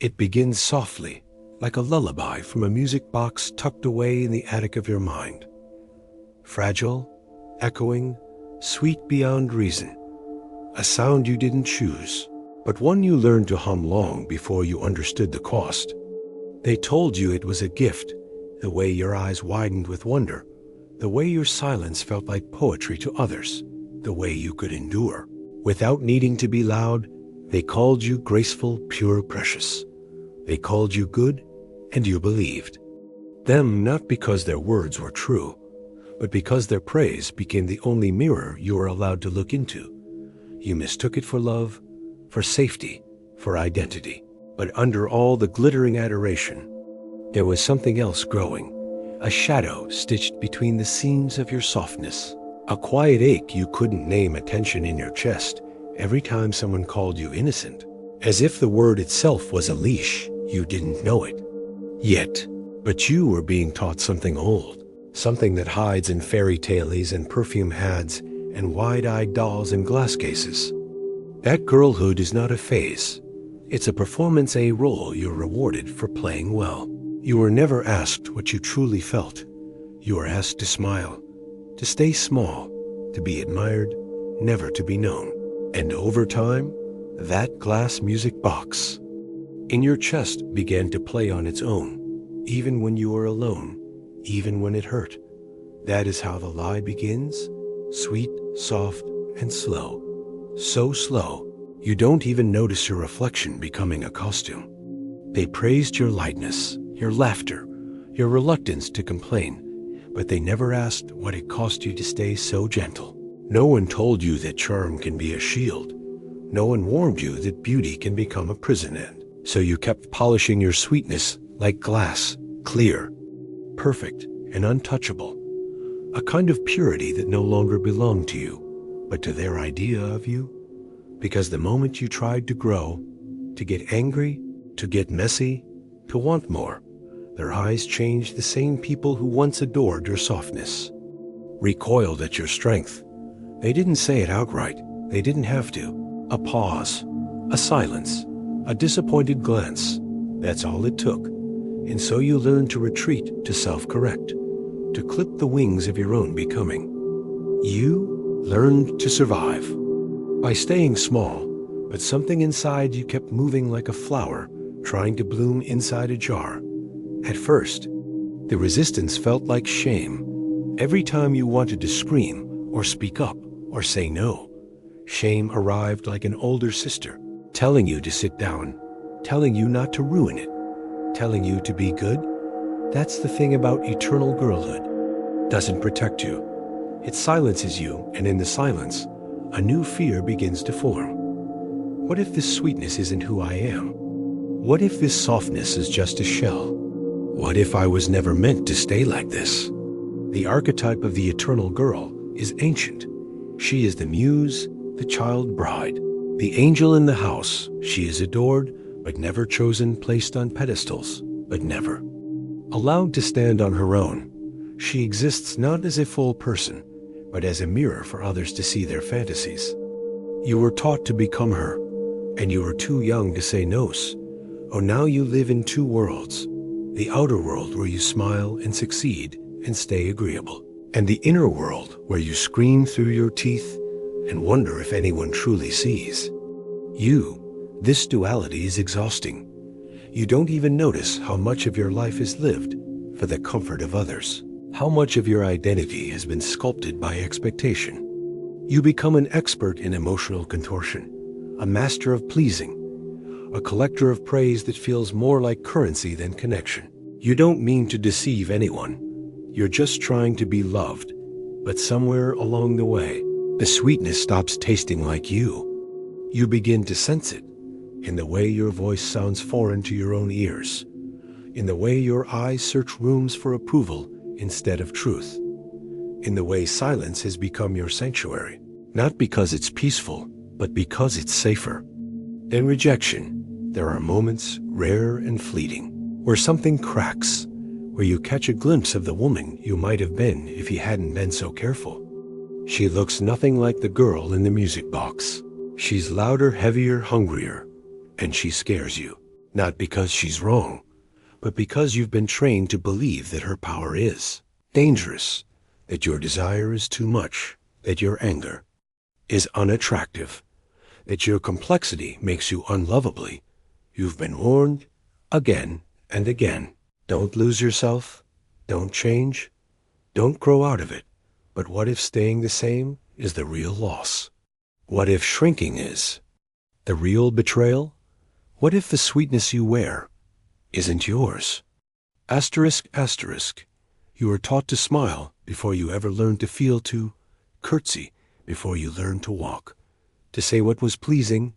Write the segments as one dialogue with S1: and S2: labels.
S1: It begins softly, like a lullaby from a music box tucked away in the attic of your mind. Fragile, echoing, sweet beyond reason. A sound you didn't choose, but one you learned to hum long before you understood the cost. They told you it was a gift, the way your eyes widened with wonder, the way your silence felt like poetry to others, the way you could endure. Without needing to be loud, they called you graceful, pure, precious. They called you good, and you believed. Them not because their words were true, but because their praise became the only mirror you were allowed to look into. You mistook it for love, for safety, for identity. But under all the glittering adoration, there was something else growing, a shadow stitched between the seams of your softness, a quiet ache you couldn't name, a tension in your chest every time someone called you innocent, as if the word itself was a leash. You didn't know it yet, but you were being taught something old, something that hides in fairy tales and perfume ads and wide-eyed dolls in glass cases. That girlhood is not a phase. It's a performance, a role you're rewarded for playing well. You were never asked what you truly felt. You were asked to smile, to stay small, to be admired, never to be known. And over time, that glass music box in your chest began to play on its own, even when you were alone, even when it hurt. That is how the lie begins, sweet, soft, and slow. So slow, you don't even notice your reflection becoming a costume. They praised your lightness, your laughter, your reluctance to complain, but they never asked what it cost you to stay so gentle. No one told you that charm can be a shield. No one warned you that beauty can become a prison end. So you kept polishing your sweetness like glass, clear, perfect, and untouchable. A kind of purity that no longer belonged to you, but to their idea of you. Because the moment you tried to grow, to get angry, to get messy, to want more, their eyes changed. The same people who once adored your softness recoiled at your strength. They didn't say it outright. They didn't have to. A pause, a silence, a disappointed glance. That's all it took. And so you learned to retreat, to self-correct, to clip the wings of your own becoming. You learned to survive by staying small, but something inside you kept moving like a flower, trying to bloom inside a jar. At first, the resistance felt like shame. Every time you wanted to scream or speak up or say no, shame arrived like an older sister, telling you to sit down, telling you not to ruin it, telling you to be good. That's the thing about eternal girlhood. Doesn't protect you. It silences you, and in the silence, a new fear begins to form. What if this sweetness isn't who I am? What if this softness is just a shell? What if I was never meant to stay like this? The archetype of the eternal girl is ancient. She is the muse, the child bride, the angel in the house. She is adored, but never chosen, placed on pedestals, but never allowed to stand on her own. She exists not as a full person, but as a mirror for others to see their fantasies. You were taught to become her, and you were too young to say no. Oh, now you live in two worlds. The outer world where you smile and succeed and stay agreeable, and the inner world where you scream through your teeth and wonder if anyone truly sees you. This duality is exhausting. You don't even notice how much of your life is lived for the comfort of others, how much of your identity has been sculpted by expectation. You become an expert in emotional contortion, a master of pleasing, a collector of praise that feels more like currency than connection. You don't mean to deceive anyone. You're just trying to be loved, but somewhere along the way, the sweetness stops tasting like you. You begin to sense it in the way your voice sounds foreign to your own ears, in the way your eyes search rooms for approval instead of truth, in the way silence has become your sanctuary, not because it's peaceful, but because it's safer. In rejection, there are moments, rare and fleeting, where something cracks, where you catch a glimpse of the woman you might have been if you hadn't been so careful. She looks nothing like the girl in the music box. She's louder, heavier, hungrier, and she scares you. Not because she's wrong, but because you've been trained to believe that her power is dangerous, that your desire is too much, that your anger is unattractive, that your complexity makes you unlovably. You've been warned again and again. Don't lose yourself. Don't change. Don't grow out of it. But what if staying the same is the real loss? What if shrinking is the real betrayal? What if the sweetness you wear isn't yours? Asterisk, asterisk. You were taught to smile before you ever learned to feel, to curtsy before you learned to walk, to say what was pleasing,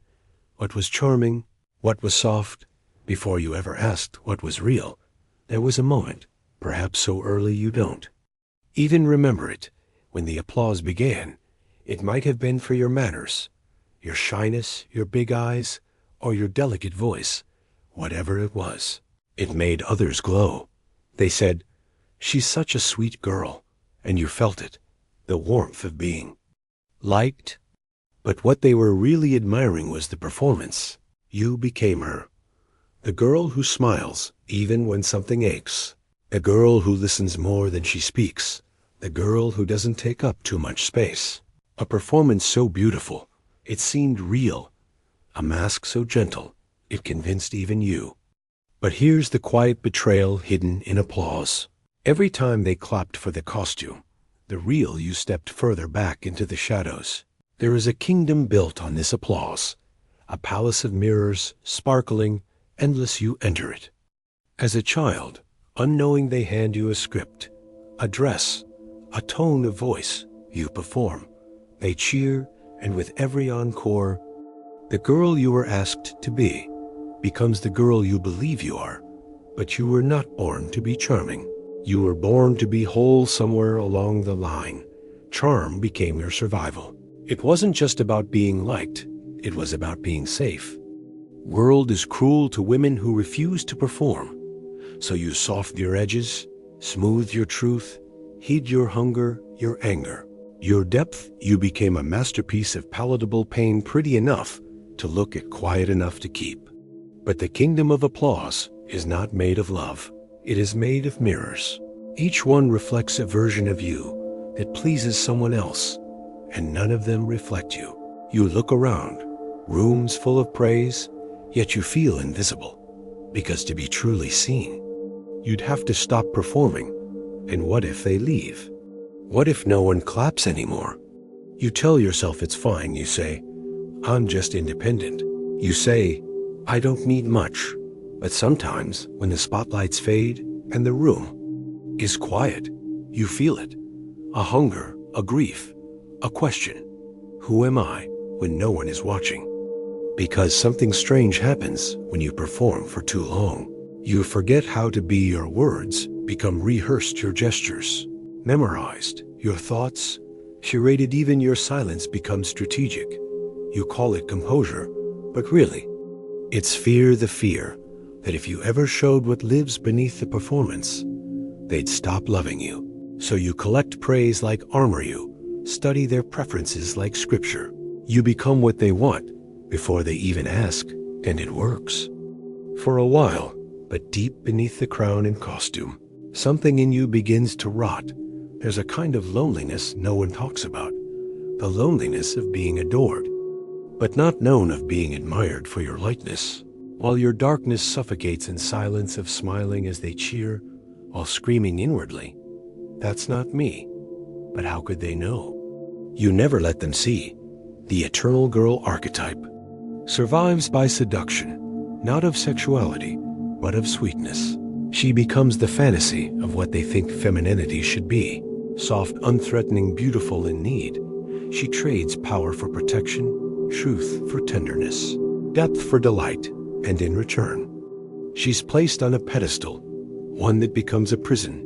S1: what was charming, what was soft, before you ever asked what was real. There was a moment, perhaps so early you don't even remember it, when the applause began. It might have been for your manners, your shyness, your big eyes, or your delicate voice. Whatever it was, it made others glow. They said, "She's such a sweet girl," and you felt it, the warmth of being liked. But what they were really admiring was the performance. You became her. The girl who smiles even when something aches. The girl who listens more than she speaks. The girl who doesn't take up too much space. A performance so beautiful, it seemed real. A mask so gentle, it convinced even you. But here's the quiet betrayal hidden in applause. Every time they clapped for the costume, the real you stepped further back into the shadows. There is a kingdom built on this applause, a palace of mirrors, sparkling, endless. You enter it. As a child, unknowing, they hand you a script, a dress, a tone of voice. You perform. They cheer, and with every encore, the girl you were asked to be becomes the girl you believe you are. But you were not born to be charming. You were born to be whole somewhere along the line. Charm became your survival. It wasn't just about being liked, it was about being safe. World is cruel to women who refuse to perform. So you softened your edges, smoothed your truth, hid your hunger, your anger, your depth. You became a masterpiece of palatable pain, pretty enough to look at, quiet enough to keep. But the kingdom of applause is not made of love. It is made of mirrors. Each one reflects a version of you that pleases someone else, and none of them reflect you. You look around, rooms full of praise, yet you feel invisible, because to be truly seen, you'd have to stop performing. And what if they leave? What if no one claps anymore? You tell yourself it's fine. You say, "I'm just independent." You say, "I don't need much." But sometimes, when the spotlights fade and the room is quiet, you feel it. A hunger, a grief, a question. Who am I when no one is watching? Because something strange happens when you perform for too long. You forget how to be. Your words become rehearsed, your gestures memorized, your thoughts curated. Even your silence becomes strategic. You call it composure, but really, it's fear. The fear that if you ever showed what lives beneath the performance, they'd stop loving you. So you collect praise like armor. You study their preferences like scripture. You become what they want before they even ask, and it works. For a while, but deep beneath the crown and costume, something in you begins to rot. There's a kind of loneliness no one talks about. The loneliness of being adored, but not known, of being admired for your lightness. While your darkness suffocates in silence, of smiling as they cheer, while screaming inwardly, "That's not me." But how could they know? You never let them see. The Eternal Girl Archetype survives by seduction, not of sexuality, but of sweetness. She becomes the fantasy of what they think femininity should be. Soft, unthreatening, beautiful in need. She trades power for protection, truth for tenderness, depth for delight, and in return, she's placed on a pedestal, one that becomes a prison.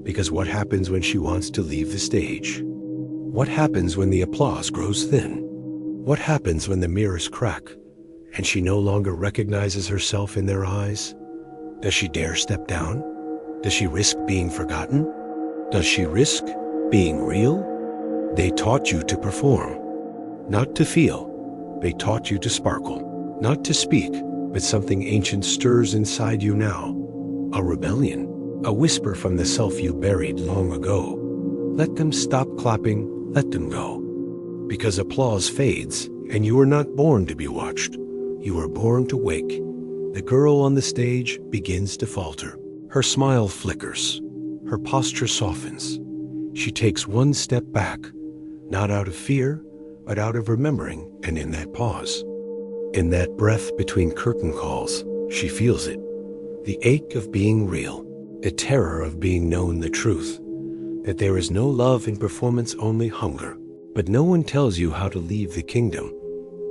S1: Because what happens when she wants to leave the stage? What happens when the applause grows thin? What happens when the mirrors crack and she no longer recognizes herself in their eyes? Does she dare step down? Does she risk being forgotten? Does she risk being real? They taught you to perform, not to feel. They taught you to sparkle, not to speak, but something ancient stirs inside you now. A rebellion, a whisper from the self you buried long ago. Let them stop clapping, let them go. Because applause fades, and you were not born to be watched. You were born to wake. The girl on the stage begins to falter. Her smile flickers. Her posture softens. She takes one step back, not out of fear, but out of remembering, and in that pause, in that breath between curtain calls, she feels it. The ache of being real, the terror of being known the truth, that there is no love in performance, only hunger. But no one tells you how to leave the kingdom.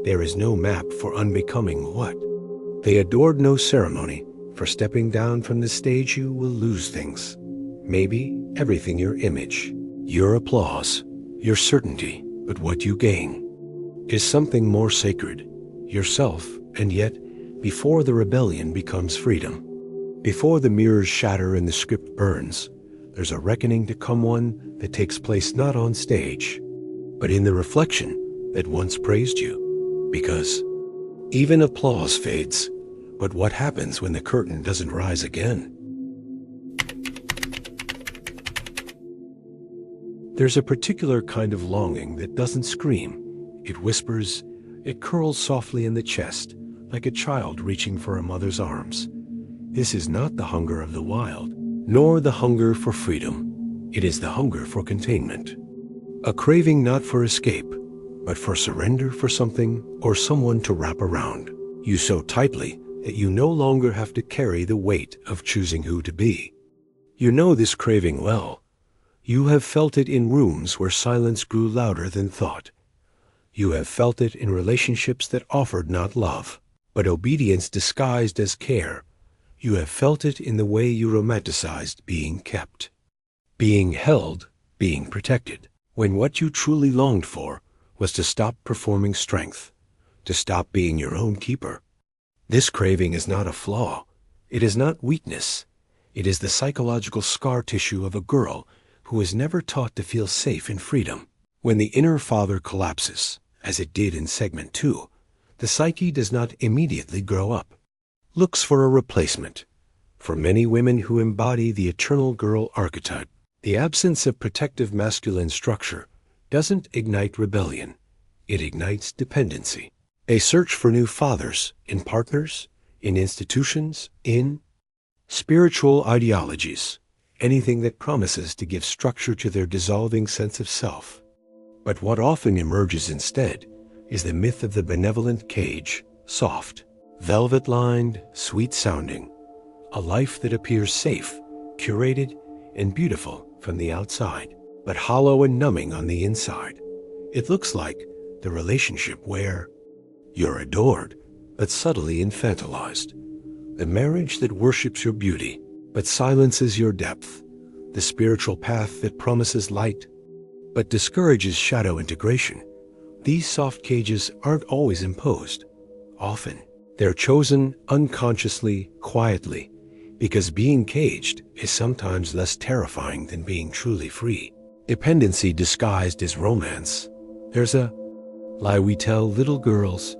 S1: There is no map for unbecoming what. They adored no ceremony. For stepping down from the stage you will lose things. Maybe everything, your image, your applause, your certainty, but what you gain is something more sacred, yourself. And yet, before the rebellion becomes freedom, before the mirrors shatter and the script burns, there's a reckoning to come, one that takes place not on stage, but in the reflection that once praised you. Because even applause fades, but what happens when the curtain doesn't rise again? There's a particular kind of longing that doesn't scream. It whispers, it curls softly in the chest, like a child reaching for a mother's arms. This is not the hunger of the wild, nor the hunger for freedom. It is the hunger for containment. A craving not for escape, but for surrender, for something or someone to wrap around you so tightly that you no longer have to carry the weight of choosing who to be. You know this craving well. You have felt it in rooms where silence grew louder than thought. You have felt it in relationships that offered not love, but obedience disguised as care. You have felt it in the way you romanticized being kept, being held, being protected, when what you truly longed for was to stop performing strength, to stop being your own keeper. This craving is not a flaw. It is not weakness. It is the psychological scar tissue of a girl who was never taught to feel safe in freedom. When the inner father collapses, as it did in segment 2, the psyche does not immediately grow up. Looks for a replacement. For many women who embody the Eternal Girl Archetype, the absence of protective masculine structure doesn't ignite rebellion. It ignites dependency. A search for new fathers, in partners, in institutions, in spiritual ideologies, anything that promises to give structure to their dissolving sense of self. But what often emerges instead is the myth of the benevolent cage, soft, velvet-lined, sweet-sounding, a life that appears safe, curated, and beautiful from the outside, but hollow and numbing on the inside. It looks like the relationship where you're adored, but subtly infantilized. The marriage that worships your beauty, but silences your depth. The spiritual path that promises light, but discourages shadow integration. These soft cages aren't always imposed. Often, they're chosen unconsciously, quietly, because being caged is sometimes less terrifying than being truly free. Dependency disguised as romance. There's a lie we tell little girls,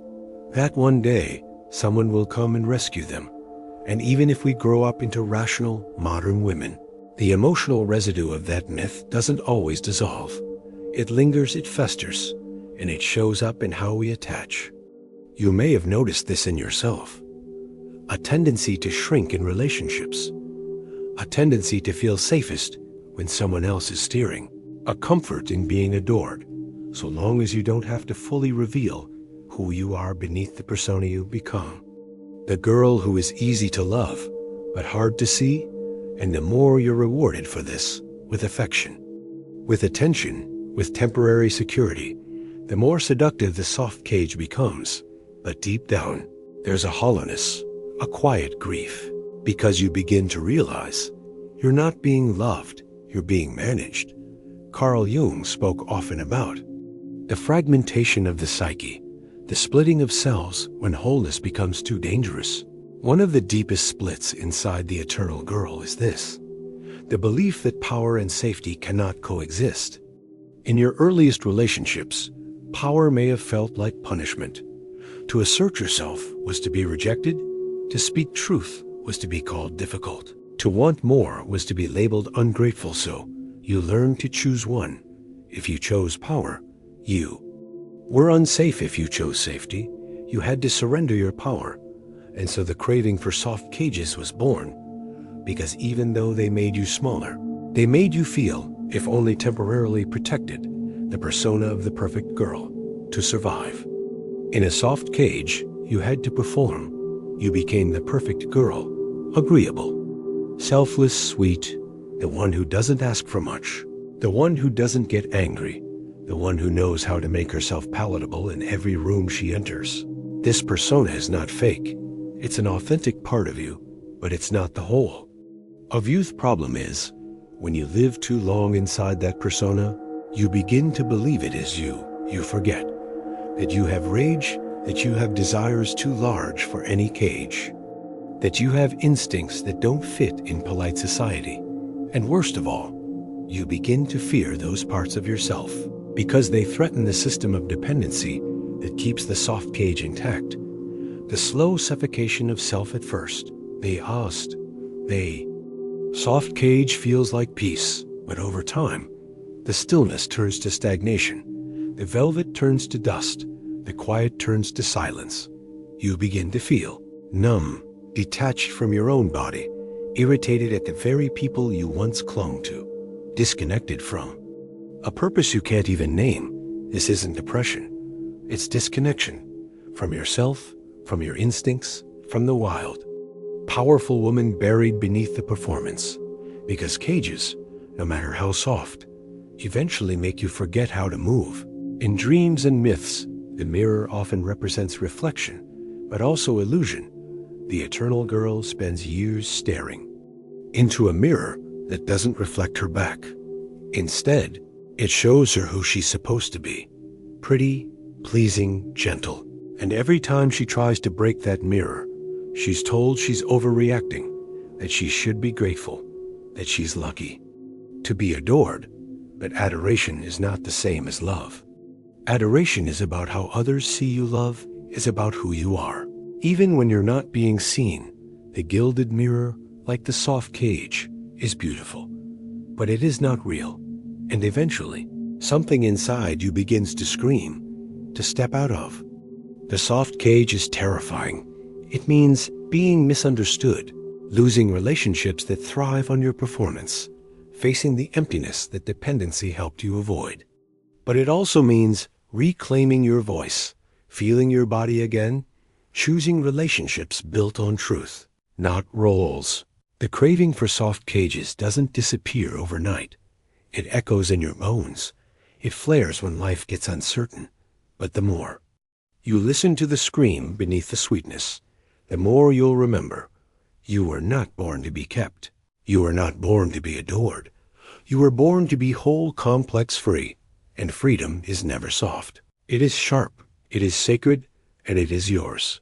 S1: that one day someone will come and rescue them. And even if we grow up into rational, modern women, the emotional residue of that myth doesn't always dissolve. It lingers, it festers, and it shows up in how we attach. You may have noticed this in yourself. A tendency to shrink in relationships. A tendency to feel safest when someone else is steering. A comfort in being adored, so long as you don't have to fully reveal who you are beneath the persona you become. The girl who is easy to love, but hard to see, and the more you're rewarded for this, with affection, with attention, with temporary security, the more seductive the soft cage becomes. But deep down, there's a hollowness, a quiet grief, because you begin to realize you're not being loved, you're being managed. Carl Jung spoke often about the fragmentation of the psyche, the splitting of cells when wholeness becomes too dangerous. One of the deepest splits inside the eternal girl is this: the belief that power and safety cannot coexist. In your earliest relationships, power may have felt like punishment. To assert yourself was to be rejected, To speak truth was to be called difficult. To want more was to be labeled ungrateful, so you learned to choose one. If you chose power, you were unsafe. If you chose safety, you had to surrender your power. And so the craving for soft cages was born, because even though they made you smaller, they made you feel, if only temporarily protected, the persona of the perfect girl to survive. In a soft cage, you had to perform. You became the perfect girl, agreeable, selfless, sweet, the one who doesn't ask for much, the one who doesn't get angry, the one who knows how to make herself palatable in every room she enters. This persona is not fake. It's an authentic part of you, but it's not the whole. A youth problem is, when you live too long inside that persona, you begin to believe it is you. You forget that you have rage, that you have desires too large for any cage, that you have instincts that don't fit in polite society. And worst of all, you begin to fear those parts of yourself because they threaten the system of dependency that keeps the soft cage intact. The slow suffocation of self at first. Soft cage feels like peace, but over time, the stillness turns to stagnation. The velvet turns to dust. The quiet turns to silence. You begin to feel numb, detached from your own body, irritated at the very people you once clung to, disconnected from. A purpose you can't even name. This isn't depression. It's disconnection from yourself, from your instincts, from the wild. Powerful woman buried beneath the performance. Because cages, no matter how soft, eventually make you forget how to move. In dreams and myths, the mirror often represents reflection, but also illusion. The eternal girl spends years staring into a mirror that doesn't reflect her back. Instead, it shows her who she's supposed to be. Pretty, pleasing, gentle. And every time she tries to break that mirror, she's told she's overreacting, that she should be grateful, that she's lucky to be adored. But adoration is not the same as love. Adoration is about how others see you. Love is about who you are. Even when you're not being seen, the gilded mirror, like the soft cage, is beautiful. But it is not real. And eventually, something inside you begins to scream, to step out of. The soft cage is terrifying. It means being misunderstood, losing relationships that thrive on your performance, facing the emptiness that dependency helped you avoid. But it also means reclaiming your voice, feeling your body again, choosing relationships built on truth, not roles. The craving for soft cages doesn't disappear overnight. It echoes in your bones. It flares when life gets uncertain. But the more you listen to the scream beneath the sweetness, the more you'll remember. You were not born to be kept. You were not born to be adored. You were born to be whole, complex, free. And freedom is never soft. It is sharp, it is sacred, and it is yours.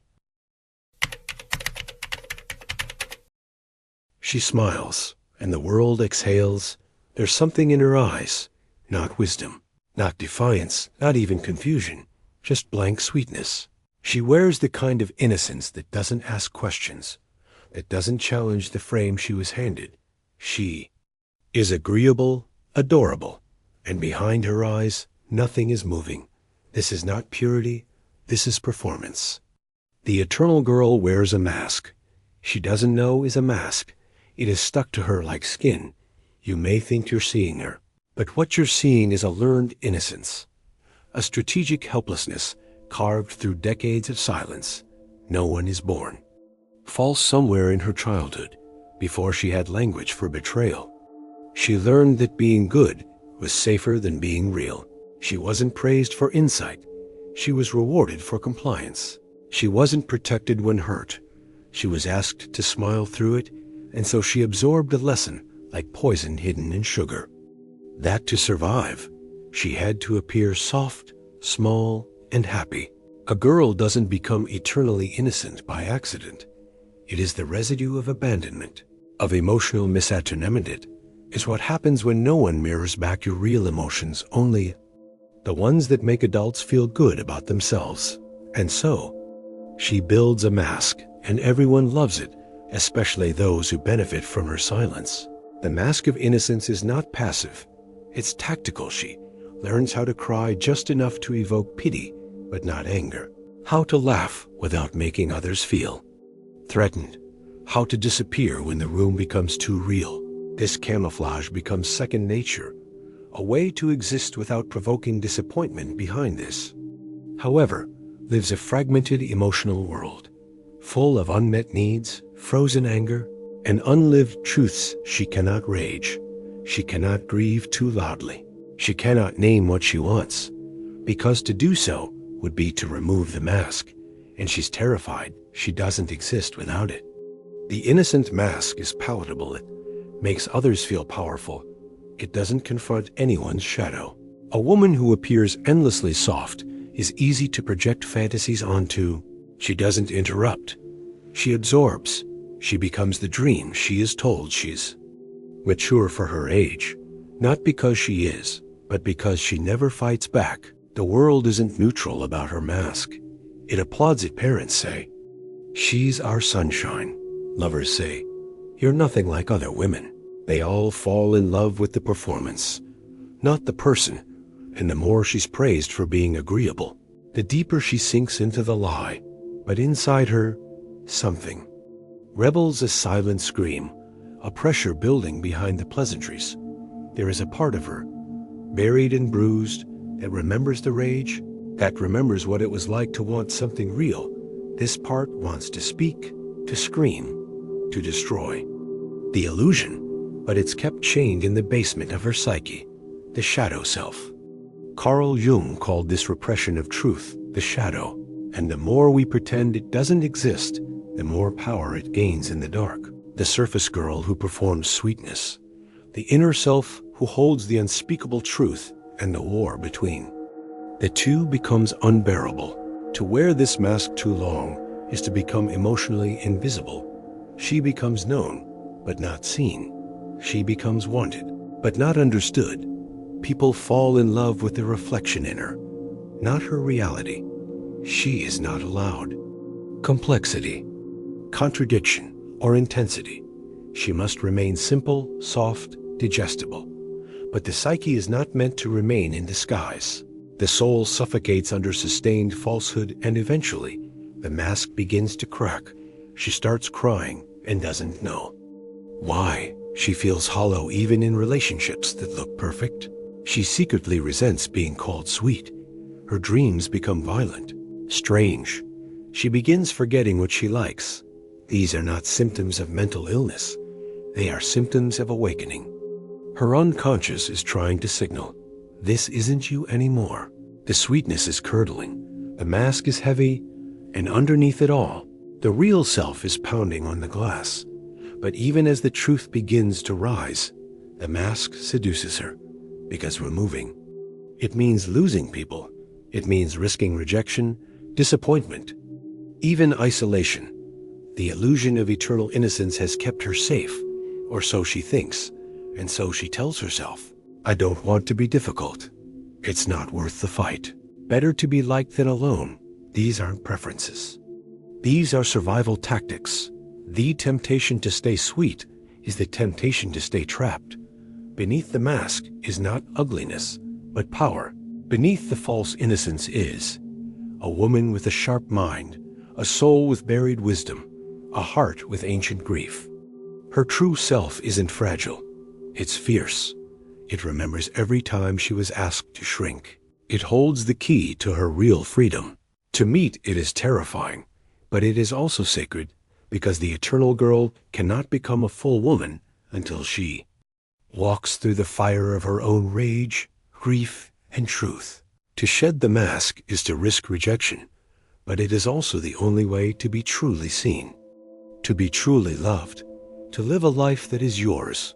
S1: She smiles, and the world exhales. There's something in her eyes, not wisdom, not defiance, not even confusion, just blank sweetness. She wears the kind of innocence that doesn't ask questions, that doesn't challenge the frame she was handed. She is agreeable, adorable, and behind her eyes, nothing is moving. This is not purity, this is performance. The eternal girl wears a mask. She doesn't know is a mask. It is stuck to her like skin. You may think you're seeing her, but what you're seeing is a learned innocence, a strategic helplessness carved through decades of silence. No one is born. False somewhere in her childhood, before she had language for betrayal. She learned that being good was safer than being real. She wasn't praised for insight. She was rewarded for compliance. She wasn't protected when hurt. She was asked to smile through it, and so she absorbed a lesson like poison hidden in sugar. That to survive, she had to appear soft, small, and happy. A girl doesn't become eternally innocent by accident. It is the residue of abandonment, of emotional misattunement. It is what happens when no one mirrors back your real emotions, only the ones that make adults feel good about themselves. And so, she builds a mask, and everyone loves it, especially those who benefit from her silence. The mask of innocence is not passive. It's tactical. She learns how to cry just enough to evoke pity, but not anger. How to laugh without making others feel threatened. How to disappear when the room becomes too real. This camouflage becomes second nature, a way to exist without provoking disappointment behind this. However, lives a fragmented emotional world, full of unmet needs, frozen anger, and unlived truths. She cannot rage. She cannot grieve too loudly. She cannot name what she wants, because to do so would be to remove the mask, and she's terrified she doesn't exist without it. The innocent mask is palatable. It makes others feel powerful. It doesn't confront anyone's shadow. A woman who appears endlessly soft is easy to project fantasies onto. She doesn't interrupt. She absorbs. She becomes the dream she is told she's mature for her age, not because she is, but because she never fights back. The world isn't neutral about her mask. It applauds it. Parents say, "She's our sunshine." Lovers say, "You're nothing like other women." They all fall in love with the performance, not the person, and the more she's praised for being agreeable, the deeper she sinks into the lie. But inside her, something rebels, a silent scream, a pressure building behind the pleasantries. There is a part of her, buried and bruised, that remembers the rage, that remembers what it was like to want something real. This part wants to speak, to scream, to destroy. The illusion, but it's kept chained in the basement of her psyche, the shadow self. Carl Jung called this repression of truth the shadow, and the more we pretend it doesn't exist, the more power it gains in the dark. The surface girl who performs sweetness, the inner self who holds the unspeakable truth, and the war between. The two becomes unbearable. To wear this mask too long is to become emotionally invisible. She becomes known, but not seen. She becomes wanted, but not understood. People fall in love with the reflection in her, not her reality. She is not allowed complexity, contradiction, or intensity. She must remain simple, soft, digestible. But the psyche is not meant to remain in disguise. The soul suffocates under sustained falsehood, and eventually, the mask begins to crack. She starts crying and doesn't know why. She feels hollow even in relationships that look perfect. She secretly resents being called sweet. Her dreams become violent, strange. She begins forgetting what she likes. These are not symptoms of mental illness. They are symptoms of awakening. Her unconscious is trying to signal, this isn't you anymore. The sweetness is curdling. The mask is heavy, and underneath it all, the real self is pounding on the glass. But even as the truth begins to rise, the mask seduces her, because removing it means losing people. It means risking rejection, disappointment, even isolation. The illusion of eternal innocence has kept her safe, or so she thinks, and so she tells herself, I don't want to be difficult. It's not worth the fight. Better to be liked than alone. These aren't preferences. These are survival tactics. The temptation to stay sweet is the temptation to stay trapped. Beneath the mask is not ugliness, but power. Beneath the false innocence is a woman with a sharp mind, a soul with buried wisdom, a heart with ancient grief. Her true self isn't fragile. It's fierce. It remembers every time she was asked to shrink. It holds the key to her real freedom. To meet it is terrifying, but it is also sacred, because the eternal girl cannot become a full woman until she walks through the fire of her own rage, grief, and truth. To shed the mask is to risk rejection, but it is also the only way to be truly seen, to be truly loved, to live a life that is yours,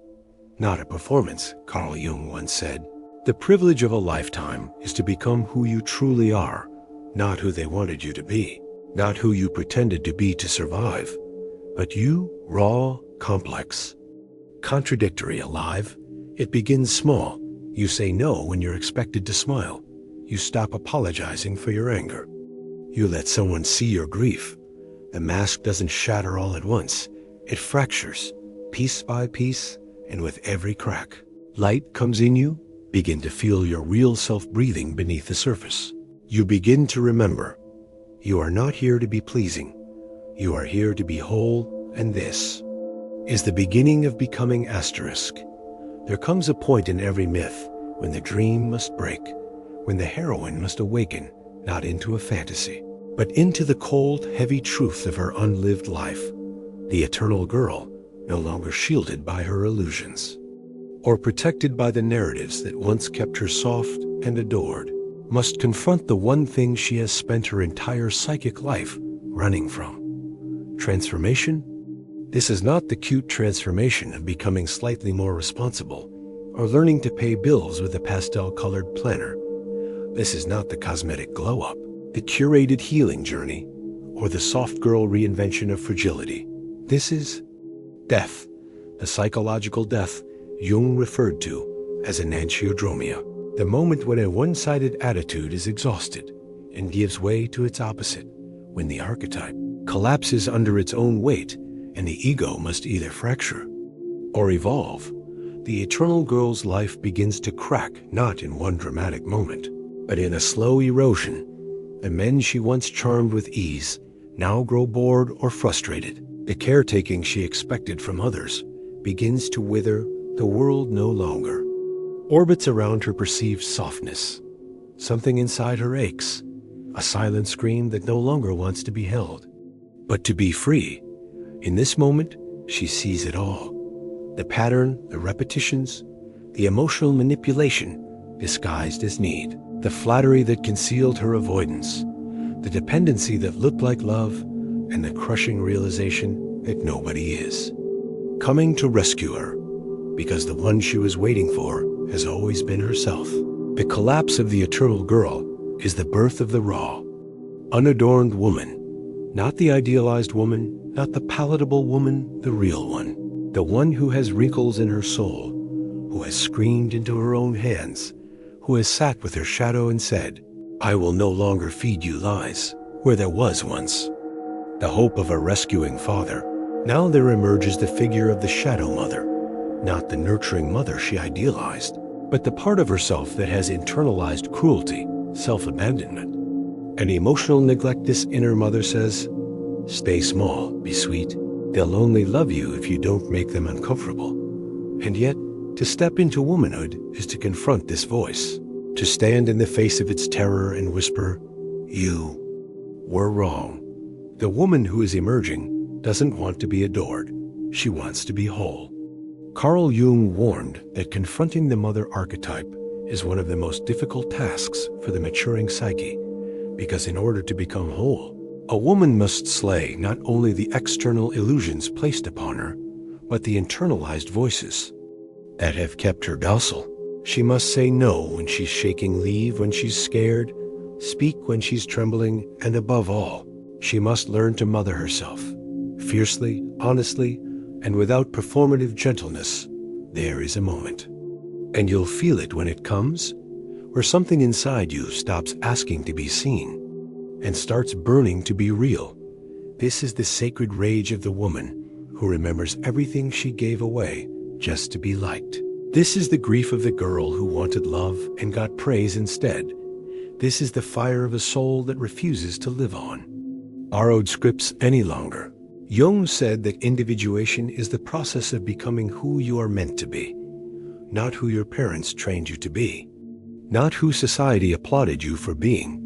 S1: not a performance, Carl Jung once said. The privilege of a lifetime is to become who you truly are, not who they wanted you to be, not who you pretended to be to survive, but you, raw, complex, contradictory, alive. It begins small. You say no when you're expected to smile. You stop apologizing for your anger. You let someone see your grief. The mask doesn't shatter all at once. It fractures, piece by piece, and with every crack. Light comes in you, begin to feel your real self breathing beneath the surface. You begin to remember, you are not here to be pleasing. You are here to be whole, and this is the beginning of becoming asterisk. There comes a point in every myth when the dream must break, when the heroine must awaken, not into a fantasy, but into the cold, heavy truth of her unlived life. The eternal girl, no longer shielded by her illusions, or protected by the narratives that once kept her soft and adored, must confront the one thing she has spent her entire psychic life running from. Transformation? This is not the cute transformation of becoming slightly more responsible or learning to pay bills with a pastel-colored planner. This is not the cosmetic glow-up, the curated healing journey, or the soft girl reinvention of fragility. This is death, the psychological death Jung referred to as enantiodromia, the moment when a one-sided attitude is exhausted and gives way to its opposite, when the archetype collapses under its own weight and the ego must either fracture or evolve. The eternal girl's life begins to crack, not in one dramatic moment, but in a slow erosion. The men she once charmed with ease now grow bored or frustrated. The caretaking she expected from others begins to wither. The world no longer orbits around her perceived softness. Something inside her aches, a silent scream that no longer wants to be held, but to be free. In this moment, she sees it all. The pattern, the repetitions, the emotional manipulation disguised as need, the flattery that concealed her avoidance, the dependency that looked like love, and the crushing realization that nobody is coming to rescue her, because the one she was waiting for has always been herself. The collapse of the eternal girl is the birth of the raw, unadorned woman, not the idealized woman, not the palatable woman, the real one, the one who has wrinkles in her soul, who has screamed into her own hands, who has sat with her shadow and said, "I will no longer feed you lies," where there was once the hope of a rescuing father. Now there emerges the figure of the shadow mother, not the nurturing mother she idealized, but the part of herself that has internalized cruelty, self-abandonment, and emotional neglect. This inner mother says, "Stay small, be sweet. They'll only love you if you don't make them uncomfortable." And yet, to step into womanhood is to confront this voice, to stand in the face of its terror and whisper, "You were wrong." The woman who is emerging doesn't want to be adored. She wants to be whole. Carl Jung warned that confronting the mother archetype is one of the most difficult tasks for the maturing psyche, because in order to become whole, a woman must slay not only the external illusions placed upon her, but the internalized voices that have kept her docile. She must say no when she's shaking, leave when she's scared, speak when she's trembling, and above all, she must learn to mother herself, fiercely, honestly, and without performative gentleness. There is a moment, and you'll feel it when it comes, where something inside you stops asking to be seen and starts burning to be real. This is the sacred rage of the woman who remembers everything she gave away just to be liked. This is the grief of the girl who wanted love and got praise instead. This is the fire of a soul that refuses to live on borrowed scripts any longer. Jung said that individuation is the process of becoming who you are meant to be, not who your parents trained you to be, not who society applauded you for being,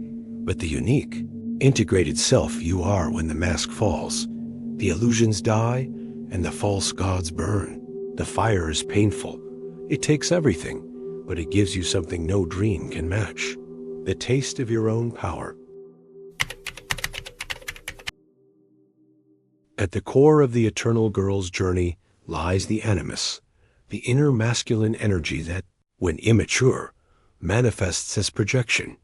S1: but the unique, integrated self you are when the mask falls, the illusions die, and the false gods burn. The fire is painful. It takes everything, but it gives you something no dream can match: the taste of your own power. At the core of the eternal girl's journey lies the animus, the inner masculine energy that, when immature, manifests as projection,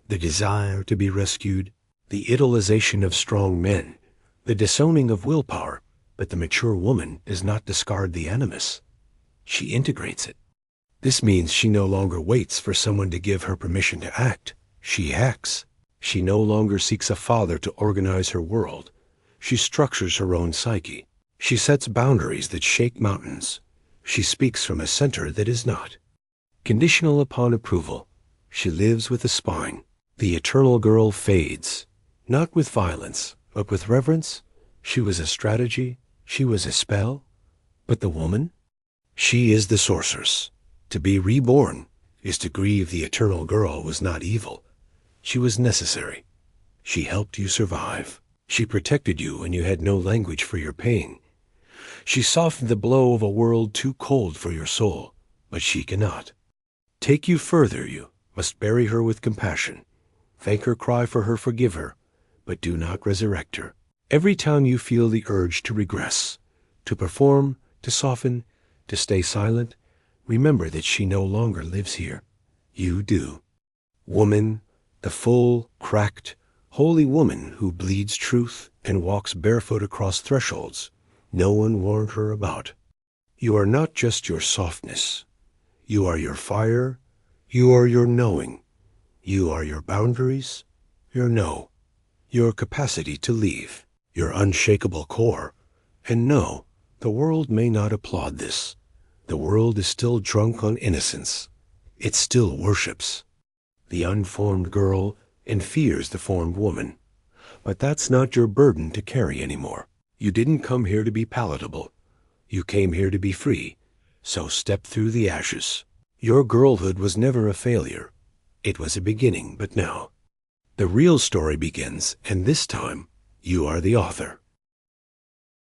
S1: the desire to be rescued, the idolization of strong men, the disowning of willpower. But the mature woman does not discard the animus. She integrates it. This means she no longer waits for someone to give her permission to act. She acts. She no longer seeks a father to organize her world. She structures her own psyche. She sets boundaries that shake mountains. She speaks from a center that is not conditional upon approval. She lives with a spine. The eternal girl fades, not with violence, but with reverence. She was a strategy. She was a spell. But the woman? She is the sorceress. To be reborn is to grieve the eternal girl was not evil. She was necessary. She helped you survive. She protected you when you had no language for your pain. She softened the blow of a world too cold for your soul, but she cannot take you further. You must bury her with compassion. Thank her, cry for her, forgive her, but do not resurrect her. Every time you feel the urge to regress, to perform, to soften, to stay silent, remember that she no longer lives here. You do. Woman, the full, cracked, holy woman who bleeds truth and walks barefoot across thresholds no one warned her about. You are not just your softness. You are your fire. You are your knowing. You are your boundaries, your no, your capacity to leave, your unshakable core. And no, the world may not applaud this. The world is still drunk on innocence. It still worships the unformed girl and fears the formed woman. But that's not your burden to carry anymore. You didn't come here to be palatable. You came here to be free. So step through the ashes. Your girlhood was never a failure. It was a beginning, but now the real story begins, and this time you are the author.